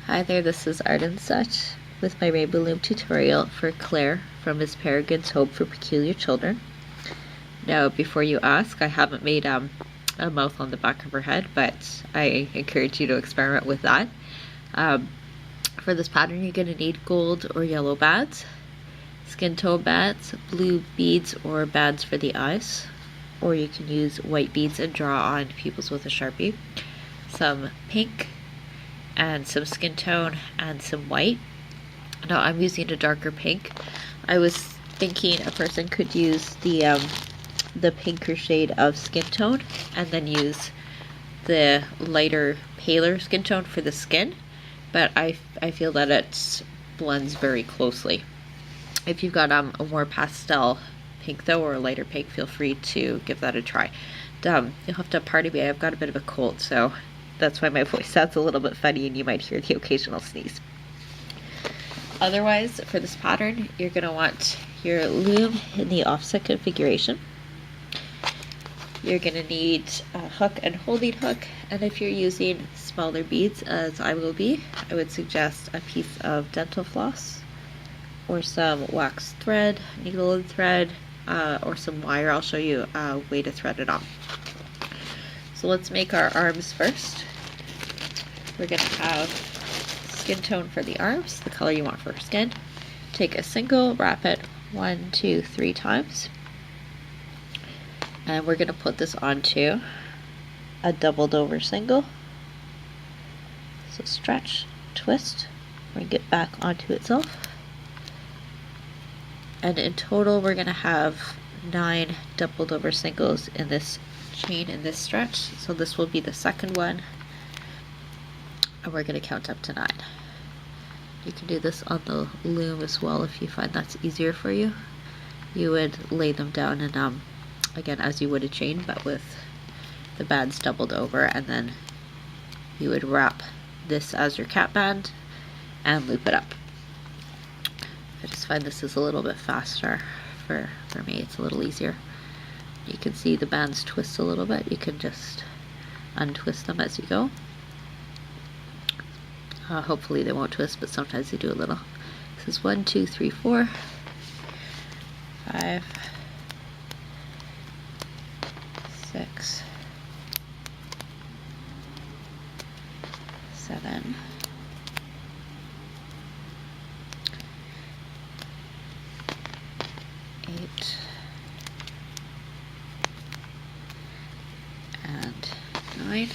Hi there, this is Arden Such with my Rainbow Loom tutorial for Claire from Miss Peregrine's Hope for Peculiar Children. Now, before you ask, I haven't made a mouth on the back of her head, but I encourage you to experiment with that. For this pattern, you're going to need gold or yellow bands, skin tone bands, blue beads or bands for the eyes, or you can use white beads and draw on pupils with a Sharpie, some pink, and some skin tone and some white. Now I'm using a darker pink. I was thinking a person could use the pinker shade of skin tone and then use the lighter, paler skin tone for the skin, but I feel that it blends very closely. If you've got a more pastel pink though, or a lighter pink, feel free to give that a try. You'll have to pardon me, I've got a bit of a cold, so that's why my voice sounds a little bit funny and you might hear the occasional sneeze. Otherwise, for this pattern, you're going to want your loom in the offset configuration. You're going to need a hook and holding hook, and if you're using smaller beads, as I will be, I would suggest a piece of dental floss or some wax thread, needle and thread, or some wire. I'll show you a way to thread it on. So let's make our arms first. We're going to have skin tone for the arms, the color you want for skin. Take a single, wrap it 1, 2, 3 times. And we're going to put this onto a doubled over single. So stretch, twist, bring it back onto itself. And in total, we're going to have 9 doubled over singles in this chain, in this stretch. So this will be the second one. And we're going to count up to 9. You can do this on the loom as well if you find that's easier for you. You would lay them down and again, as you would a chain, but with the bands doubled over, and then you would wrap this as your cap band and loop it up. I just find this is a little bit faster for me. It's a little easier. You can see the bands twist a little bit. You can just untwist them as you go. Hopefully they won't twist, but sometimes they do a little. This is 1, 2, 3, 4, 5, 6, 7, 8, and 9.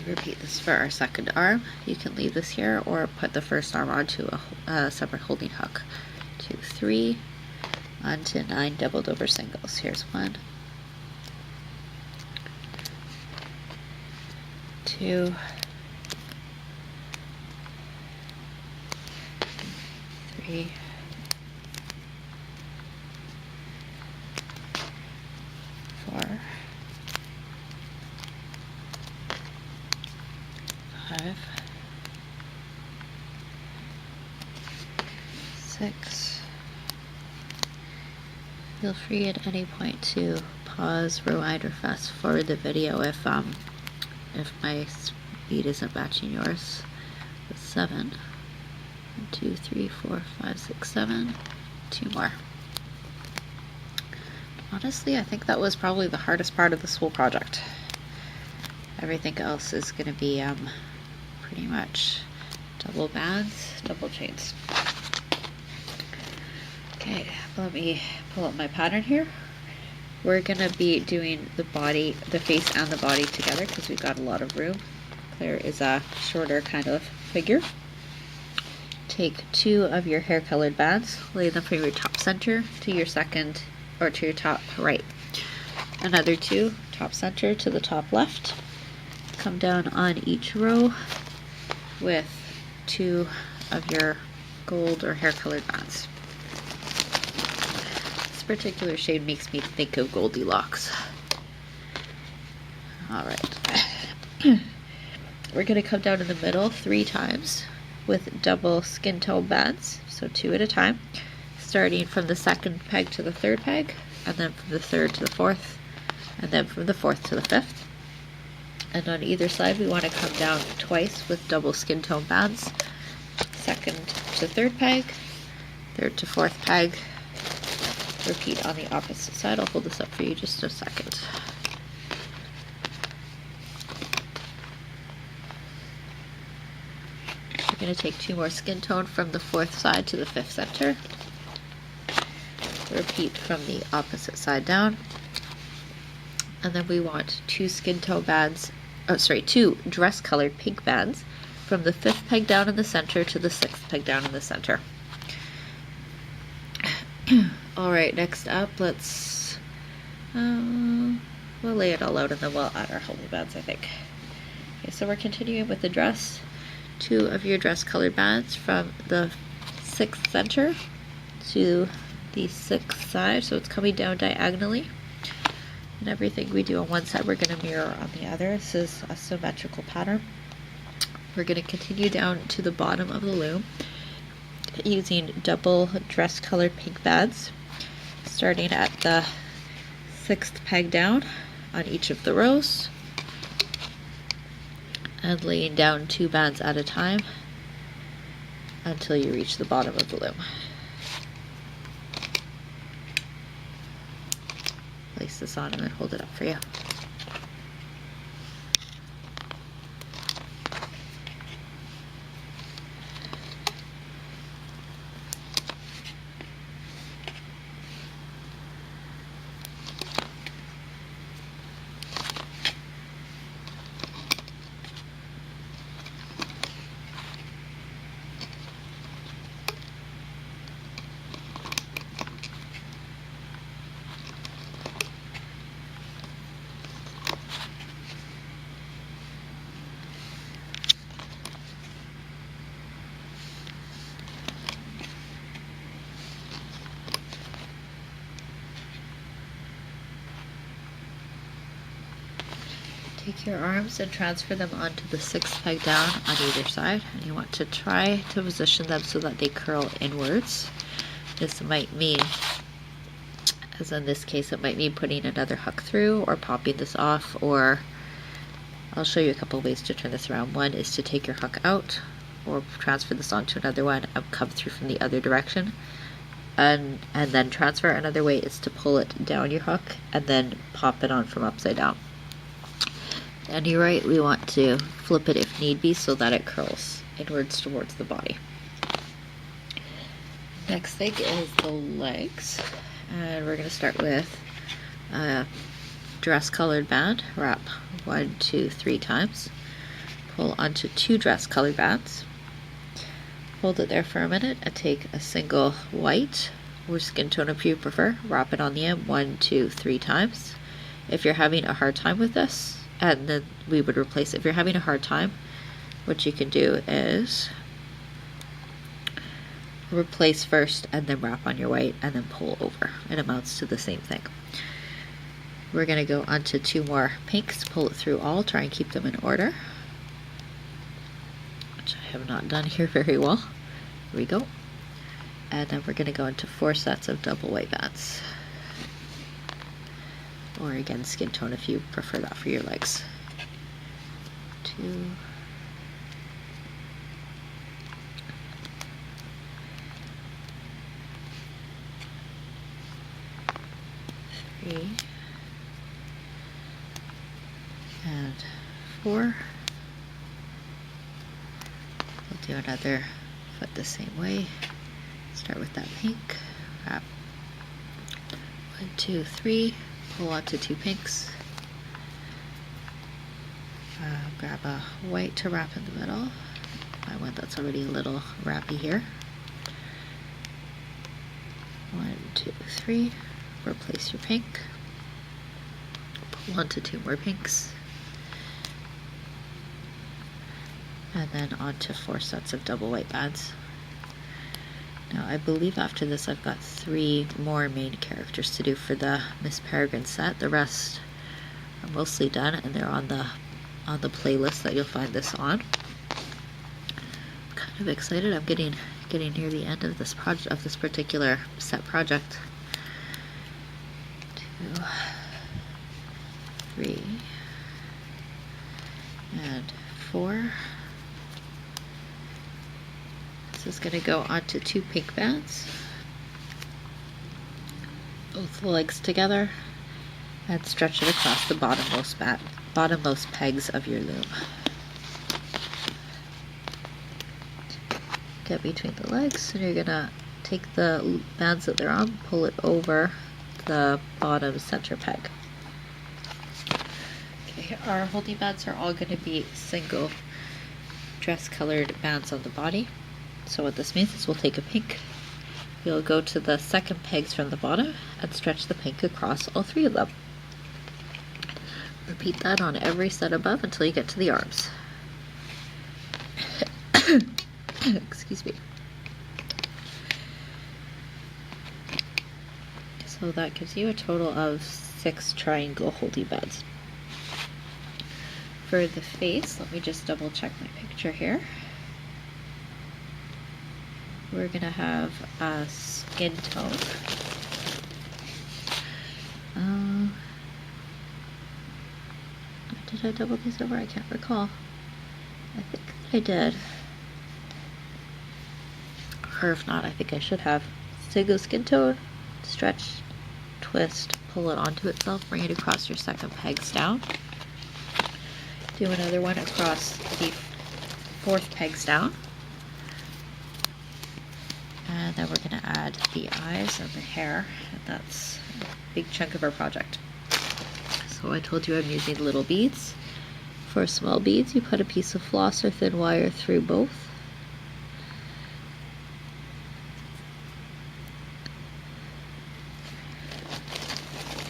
Repeat this for our second arm. You can leave this here or put the first arm onto a separate holding hook. 2, 3, onto 9 doubled over singles. Here's 1, 2, 3, 4, 5, 6. Feel free at any point to pause, rewind, or fast forward the video if my speed isn't matching yours. 7, 1, 2, 3, 4, 5, 6, 7. 2 more. Honestly, I think that was probably the hardest part of this whole project. Everything else is going to be pretty much double bands, double chains. Okay, let me pull up my pattern here. We're going to be doing the body, the face and the body together because we've got a lot of room. Claire is a shorter kind of figure. Take 2 of your hair colored bands, lay them from your top center to your second, or to your top right. Another 2, top center to the top left. Come down on each row with 2 of your gold or hair colored bands. This particular shade makes me think of Goldilocks. Alright. We're going to come down in the middle 3 times with double skin tone bands, so 2 at a time, starting from the second peg to the third peg, and then from the third to the fourth, and then from the fourth to the fifth. And on either side we want to come down twice with double skin tone bands. Second to third peg, third to fourth peg. Repeat on the opposite side. I'll hold this up for you just a second. We're going to take 2 more skin tone from the 4th side to the 5th center. Repeat from the opposite side down. And then we want 2 skin tone bands, 2 dress colored pink bands from the 5th peg down in the center to the 6th peg down in the center. Alright, next up, let's we'll lay it all out and then we'll add our holy bands, I think. Okay, so we're continuing with the dress. 2 of your dress colored bands from the 6th center to the 6th side, so it's coming down diagonally. And everything we do on one side, we're going to mirror on the other. This is a symmetrical pattern. We're going to continue down to the bottom of the loom using double dress colored pink bands, starting at the 6th peg down on each of the rows and laying down 2 bands at a time until you reach the bottom of the loom. Place this on and then hold it up for you. Take your arms and transfer them onto the 6th peg down on either side, and you want to try to position them so that they curl inwards. This might mean, as in this case, it might mean putting another hook through or popping this off, or I'll show you a couple ways to turn this around. One is to take your hook out or transfer this onto another one and come through from the other direction, and then transfer. Another way is to pull it down your hook and then pop it on from upside down. And you're right, we want to flip it if need be so that it curls inwards towards the body. Next thing is the legs, and we're going to start with a dress colored band. Wrap 1, 2, 3 times. Pull onto 2 dress colored bands. Hold it there for a minute and take a single white or skin tone if you prefer. Wrap it on the end 1, 2, 3 times. If you're having a hard time with this, and then we would replace it. If you're having a hard time, what you can do is replace first and then wrap on your white and then pull over. It amounts to the same thing. We're going to go on to 2 more pinks, pull it through all, try and keep them in order, which I have not done here very well. Here we go. And then we're going to go into 4 sets of double white bands. Or again, skin tone if you prefer that for your legs. 2, 3, and 4. We'll do another foot the same way. Start with that pink. Wrap 1, 2, 3. Pull onto 2 pinks. Grab a white to wrap in the middle. My one that's already a little wrappy here. 1, 2, 3. Replace your pink. Pull onto 2 more pinks. And then onto 4 sets of double white bands. Now I believe after this I've got 3 more main characters to do for the Miss Peregrine set. The rest are mostly done and they're on the playlist that you'll find this on. I'm kind of excited. I'm getting near the end of this project, of this particular set project. 2, 3, and 4. This is going to go onto 2 pink bands, both the legs together, and stretch it across the bottommost pegs of your loom. Get between the legs, and you're going to take the bands that they're on, pull it over the bottom center peg. Okay, our holding bands are all going to be single dress colored bands on the body. So what this means is we'll take a pink, we'll go to the second pegs from the bottom and stretch the pink across all 3 of them. Repeat that on every set above until you get to the arms. Excuse me. So that gives you a total of 6 triangle holding bands. For the face, let me just double check my picture here. We're going to have a skin tone. Did I double these over? I can't recall. I think I did. Or if not, I think I should have. Single skin tone, stretch, twist, pull it onto itself, bring it across your second pegs down. Do another one across the 4th pegs down. And then we're going to add the eyes and the hair, and that's a big chunk of our project. So I told you I'm using little beads. For small beads, you put a piece of floss or thin wire through both.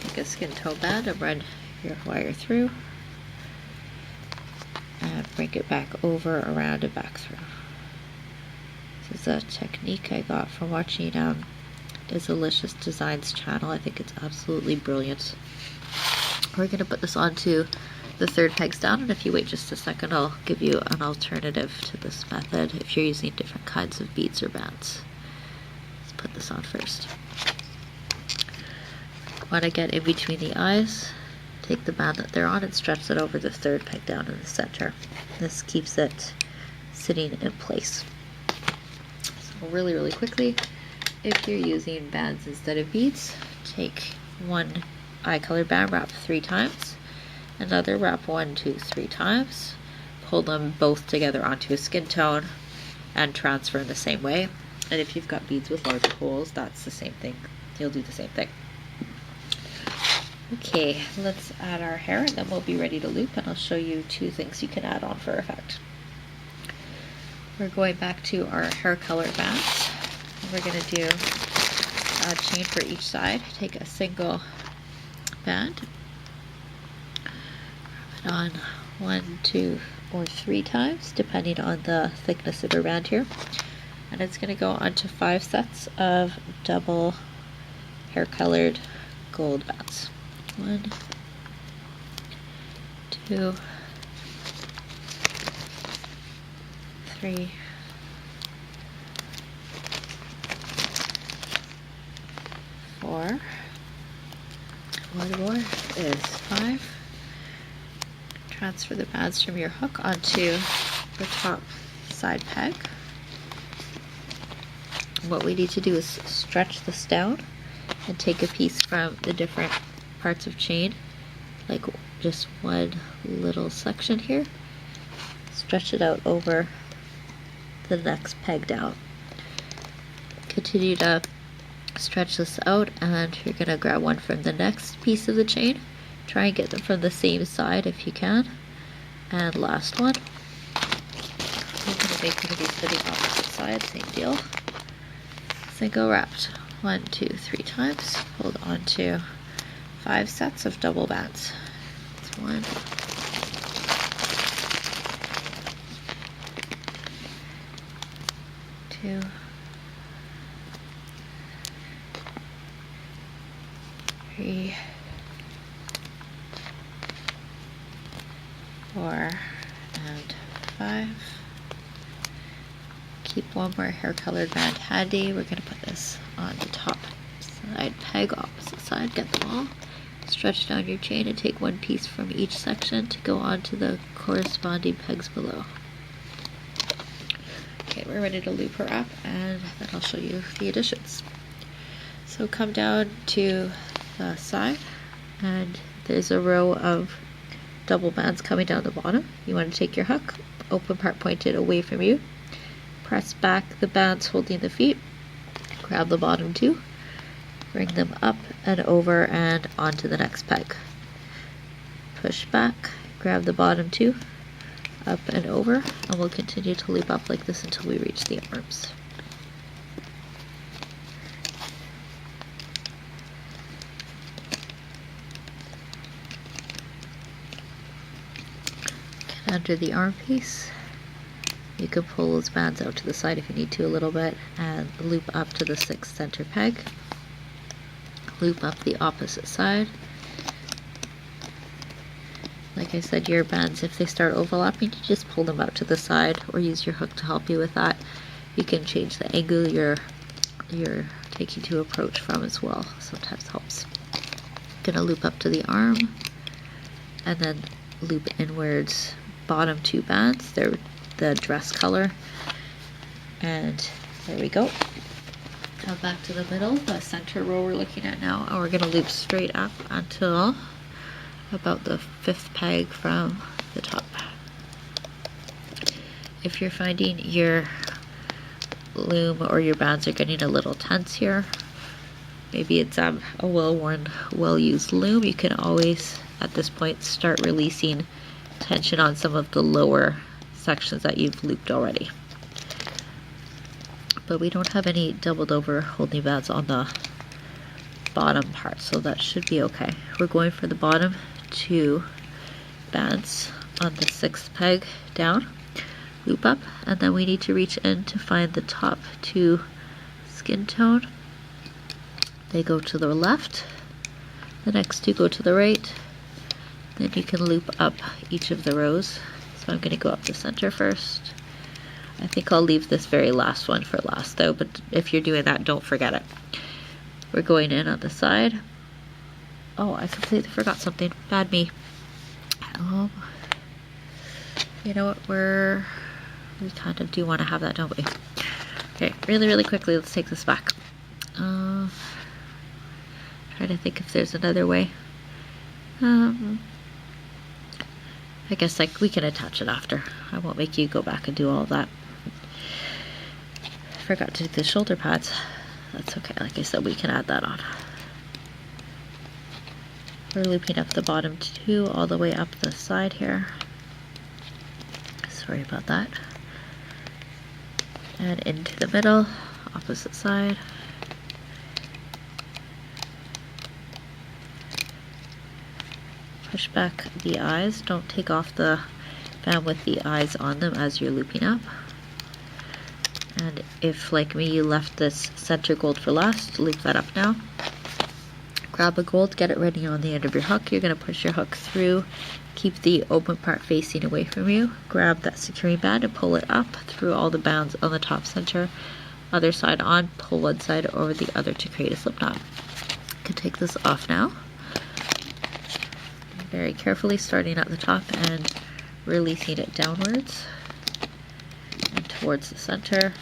Take a skin tone band and run your wire through, and bring it back over, around, and back through. This is a technique I got from watching Delicious Designs channel. I think it's absolutely brilliant. We're going to put this onto the 3rd pegs down, and if you wait just a second, I'll give you an alternative to this method if you're using different kinds of beads or bands. Let's put this on first. Want to get in between the eyes, take the band that they're on and stretch it over the 3rd peg down in the center. This keeps it sitting in place. So really quickly, if you're using bands instead of beads, take 1 eye color band, wrap 3 times, another wrap 1, 2, 3 times, pull them both together onto a skin tone, and transfer in the same way. And if you've got beads with larger holes, that's the same thing. You'll do the same thing. Okay, let's add our hair, and then we'll be ready to loop, and I'll show you 2 things you can add on for effect. We're going back to our hair color bands. We're going to do a chain for each side. Take a single band, wrap it on 1, 2, or 3 times, depending on the thickness of your band here. And it's going to go onto 5 sets of double hair colored gold bands. 1, 2, 3, 4. One more is 5. Transfer the bands from your hook onto the top side peg. What we need to do is stretch this down and take a piece from the different parts of chain, like just one little section here, stretch it out over the next peg down. Continue to stretch this out, and you're going to grab one from the next piece of the chain. Try and get them from the same side if you can. And last one. I'm going to make one of these for the opposite side, same deal. Single wrapped 1, 2, 3 times. Hold on to 5 sets of double bands. That's 1, 2, 3, 4, and 5. Keep one more hair colored band handy. We're going to put this on the top side peg, opposite side. Get them all. Stretch down your chain and take one piece from each section to go onto the corresponding pegs below. Okay, we're ready to loop her up, and then I'll show you the additions. So come down to the side, and there's a row of double bands coming down the bottom. You want to take your hook, open part pointed away from you, press back the bands holding the feet, grab the bottom two, bring them up and over and onto the next peg. Push back, grab the bottom two, up and over, and we'll continue to loop up like this until we reach the arms. Get under the arm piece. You can pull those bands out to the side if you need to a little bit, and loop up to the 6th center peg. Loop up the opposite side. Like I said, your bands, if they start overlapping, you just pull them out to the side or use your hook to help you with that. You can change the angle you're taking to approach from as well. Sometimes helps. Gonna loop up to the arm and then loop inwards bottom two bands. They're the dress color. And there we go. Come back to the middle, the center row we're looking at now, and we're gonna loop straight up until about the 5th peg from the top. If you're finding your loom or your bands are getting a little tense here, maybe it's a well-worn, well-used loom, you can always at this point start releasing tension on some of the lower sections that you've looped already. But we don't have any doubled over holding bands on the bottom part, so that should be okay. We're going for the bottom two bands on the 6th peg down, loop up, and then we need to reach in to find the top two skin tone. They go to the left, the next two go to the right, then you can loop up each of the rows. So I'm going to go up the center first. I think I'll leave this very last one for last though, but if you're doing that, don't forget it. We're going in on the side. Oh, I completely forgot something. Bad me. You know what, we kind of do want to have that, don't we? Okay, really quickly, let's take this back. Try to think if there's another way. I guess like we can attach it after. I won't make you go back and do all of that. Forgot to do the shoulder pads. That's okay, like I said, we can add that on. We're looping up the bottom two all the way up the side here. Sorry about that. And into the middle, opposite side. Push back the eyes. Don't take off the band with the eyes on them as you're looping up. And if, like me, you left this center gold for last, loop that up now. Grab a gold, get it ready on the end of your hook. You're going to push your hook through, keep the open part facing away from you. Grab that securing band and pull it up through all the bands on the top center. Other side on, pull one side over the other to create a slip knot. You can take this off now. Very carefully, starting at the top and releasing it downwards and towards the center.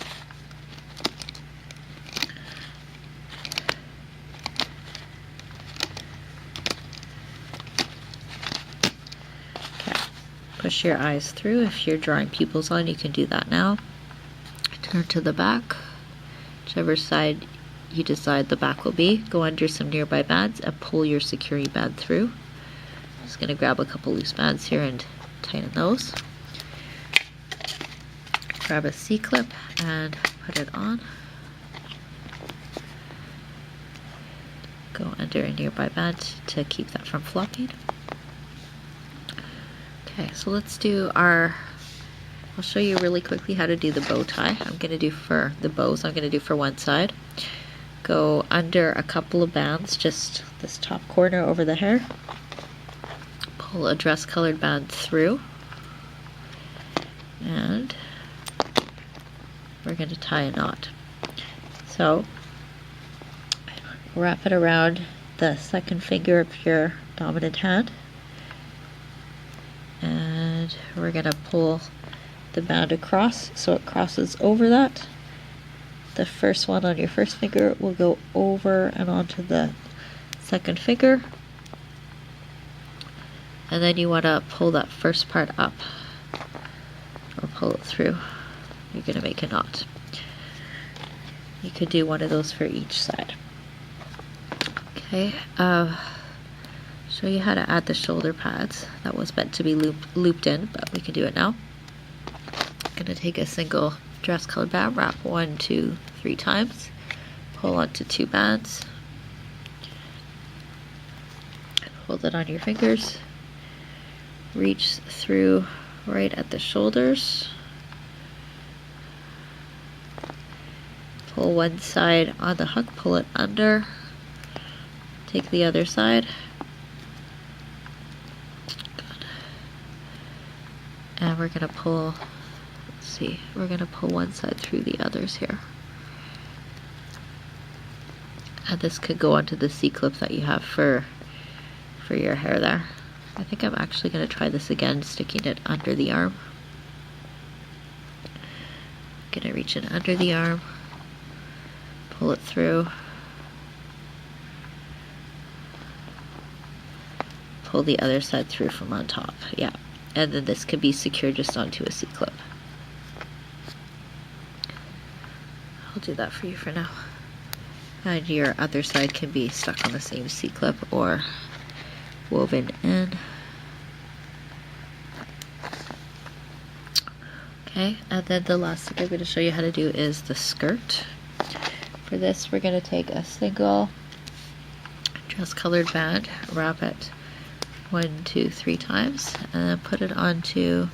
Okay, push your eyes through. If you're drawing pupils on, you can do that now. Turn to the back, whichever side you decide the back will be. Go under some nearby bands and pull your securing band through. Just going to grab a couple loose bands here and tighten those. Grab a C-clip and put it on. Go under a nearby band to keep that from flopping. Okay, so let's do I'll show you really quickly how to do the bow tie. I'm going to do for the bows, I'm going to do for one side. Go under a couple of bands, just this top corner over the hair. Pull a dress colored band through, and we're going to tie a knot. So wrap it around the second finger of your dominant hand. And we're going to pull the band across so it crosses over that. The first one on your first finger will go over and onto the second finger. And then you want to pull that first part up or pull it through. You're going to make a knot. You could do one of those for each side. Okay, show you how to add the shoulder pads. That was meant to be looped in, but we can do it now. I'm going to take a single dress colored band, wrap 1, 2, 3 times, pull onto 2 bands, hold it on your fingers, reach through right at the shoulders, pull one side on the hook, pull it under, take the other side, good. And we're going to pull, let's see, we're going to pull one side through the others here. And this could go onto the C-clip that you have for your hair there. I think I'm actually going to try this again, sticking it under the arm. I'm going to reach it under the arm, pull it through, pull the other side through from on top. Yeah, and then this could be secured just onto a C-clip. I'll do that for you for now. And your other side can be stuck on the same C-clip or woven in. Okay, and then the last thing I'm going to show you how to do is the skirt. For this, we're going to take a single dress colored band, wrap it 1, 2, 3 times, and then put it onto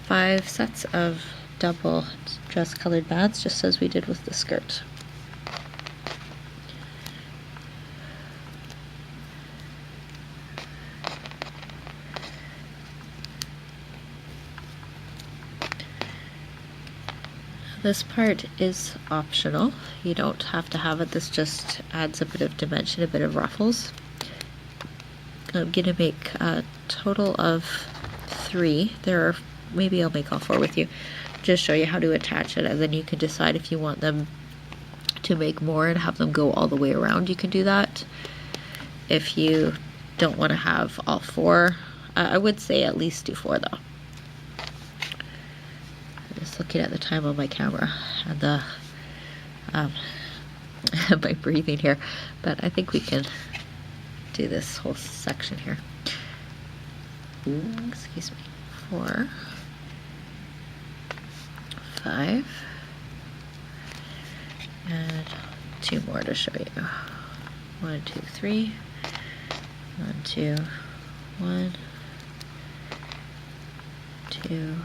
5 sets of double dress colored bands, just as we did with the skirt. This part is optional. You don't have to have it. This just adds a bit of dimension, a bit of ruffles. I'm going to make a total of 3. Maybe I'll make all 4 with you. Just show you how to attach it, and then you can decide if you want them to make more and have them go all the way around. You can do that. If you don't want to have all 4, I would say at least do 4 though. Just looking at the time on my camera and the my breathing here, but I think we can do this whole section here. Excuse me. 4, 5, and 2 more to show you. 1, 2, 3. 1, 2, 1, 2,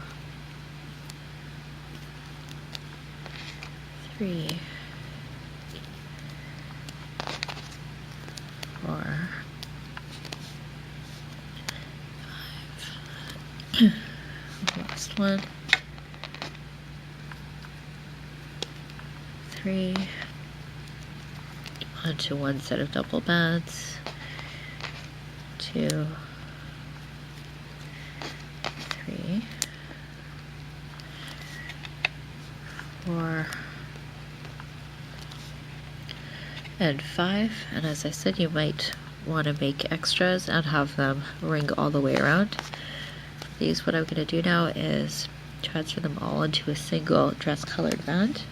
3, 4, 5. Last one. 3. Onto 1 set of double bands. 2, 3, 4, and 5. And as I said, you might want to make extras and have them ring all the way around. These, what I'm going to do now is transfer them all into a single dress colored band.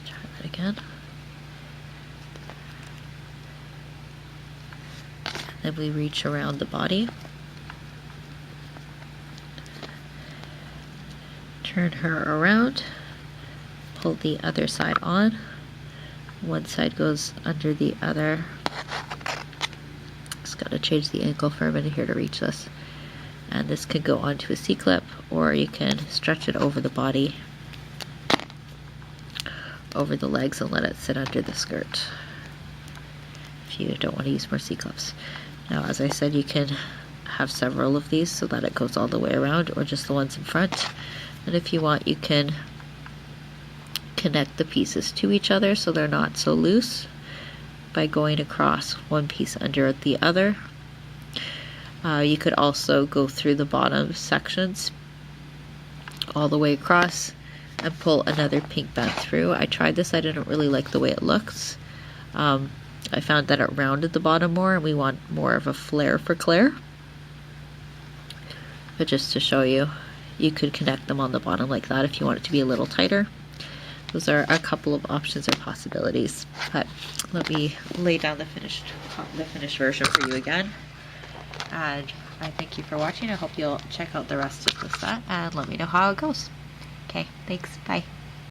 Try that again. Then we reach around the body. Turn her around, pull the other side on. One side goes under the other. Just gotta change the angle for a minute here to reach this. And this can go onto a C-clip, or you can stretch it over the body, over the legs, and let it sit under the skirt if you don't want to use more C-clips. Now, as I said, you can have several of these so that it goes all the way around, or just the ones in front. And if you want, you can connect the pieces to each other so they're not so loose by going across one piece under the other. You could also go through the bottom sections all the way across and pull another pink band through. I tried this, I didn't really like the way it looks. I found that it rounded the bottom more, and we want more of a flare for Claire. But just to show you, you could connect them on the bottom like that if you want it to be a little tighter. Those are a couple of options or possibilities. But let me lay down the finished version for you again. And I thank you for watching. I hope you'll check out the rest of the set and let me know how it goes. Okay, thanks. Bye.